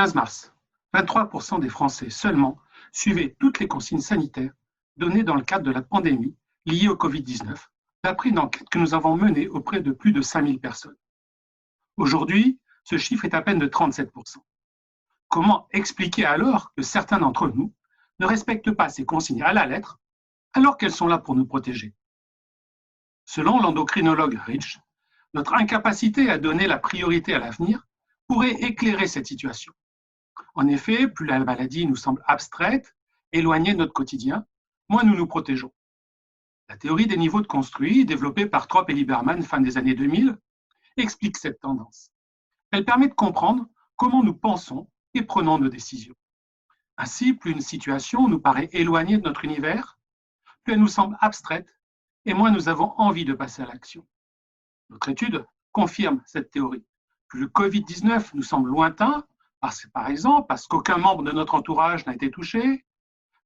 15 mars, 23% des Français seulement suivaient toutes les consignes sanitaires données dans le cadre de la pandémie liée au Covid-19, d'après une enquête que nous avons menée auprès de plus de 5000 personnes. Aujourd'hui, ce chiffre est à peine de 37%. Comment expliquer alors que certains d'entre nous ne respectent pas ces consignes à la lettre, alors qu'elles sont là pour nous protéger? Selon l'endocrinologue Rich, notre incapacité à donner la priorité à l'avenir pourrait éclairer cette situation. En effet, plus la maladie nous semble abstraite, éloignée de notre quotidien, moins nous nous protégeons. La théorie des niveaux de construit, développée par Trop et Lieberman fin des années 2000, explique cette tendance. Elle permet de comprendre comment nous pensons et prenons nos décisions. Ainsi, plus une situation nous paraît éloignée de notre univers, plus elle nous semble abstraite et moins nous avons envie de passer à l'action. Notre étude confirme cette théorie. Plus le Covid-19 nous semble lointain, par exemple parce qu'aucun membre de notre entourage n'a été touché,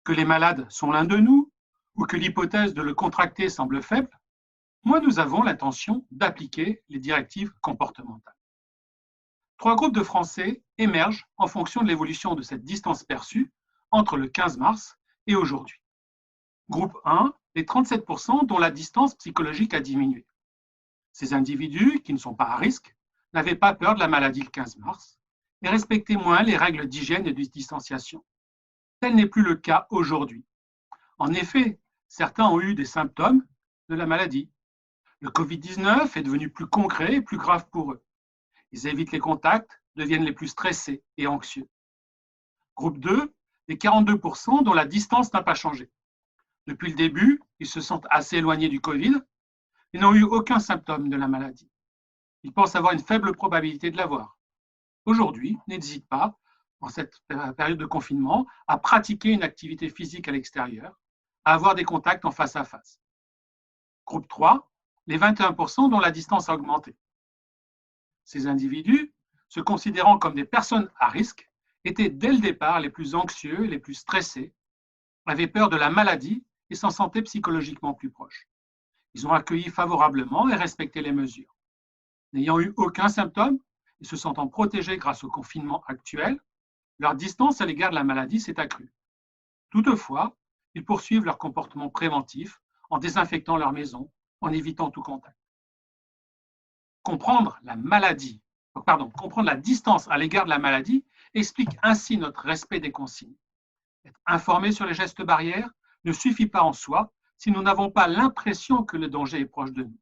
que les malades sont l'un de nous, ou que l'hypothèse de le contracter semble faible, moins nous avons l'intention d'appliquer les directives comportementales. 3 groupes de Français émergent en fonction de l'évolution de cette distance perçue entre le 15 mars et aujourd'hui. Groupe 1, les 37% dont la distance psychologique a diminué. Ces individus, qui ne sont pas à risque, n'avaient pas peur de la maladie le 15 mars et respectaient moins les règles d'hygiène et de distanciation. Tel n'est plus le cas aujourd'hui. En effet, certains ont eu des symptômes de la maladie. Le Covid-19 est devenu plus concret et plus grave pour eux. Ils évitent les contacts, deviennent les plus stressés et anxieux. Groupe 2, les 42% dont la distance n'a pas changé. Depuis le début, ils se sentent assez éloignés du Covid et n'ont eu aucun symptôme de la maladie. Ils pensent avoir une faible probabilité de l'avoir. Aujourd'hui, n'hésitent pas, en cette période de confinement, à pratiquer une activité physique à l'extérieur, à avoir des contacts en face à face. Groupe 3, les 21% dont la distance a augmenté. Ces individus, se considérant comme des personnes à risque, étaient dès le départ les plus anxieux et les plus stressés, avaient peur de la maladie et s'en sentaient psychologiquement plus proches. Ils ont accueilli favorablement et respecté les mesures. N'ayant eu aucun symptôme et se sentant protégés grâce au confinement actuel, leur distance à l'égard de la maladie s'est accrue. Toutefois, ils poursuivent leur comportement préventif en désinfectant leur maison, en évitant tout contact. Comprendre la distance à l'égard de la maladie explique ainsi notre respect des consignes. Être informé sur les gestes barrières ne suffit pas en soi si nous n'avons pas l'impression que le danger est proche de nous.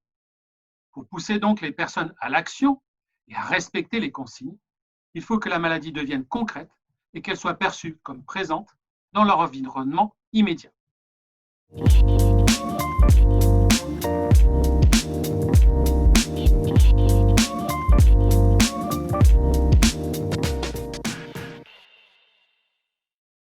Pour pousser donc les personnes à l'action et à respecter les consignes, il faut que la maladie devienne concrète et qu'elle soit perçue comme présente dans leur environnement immédiat.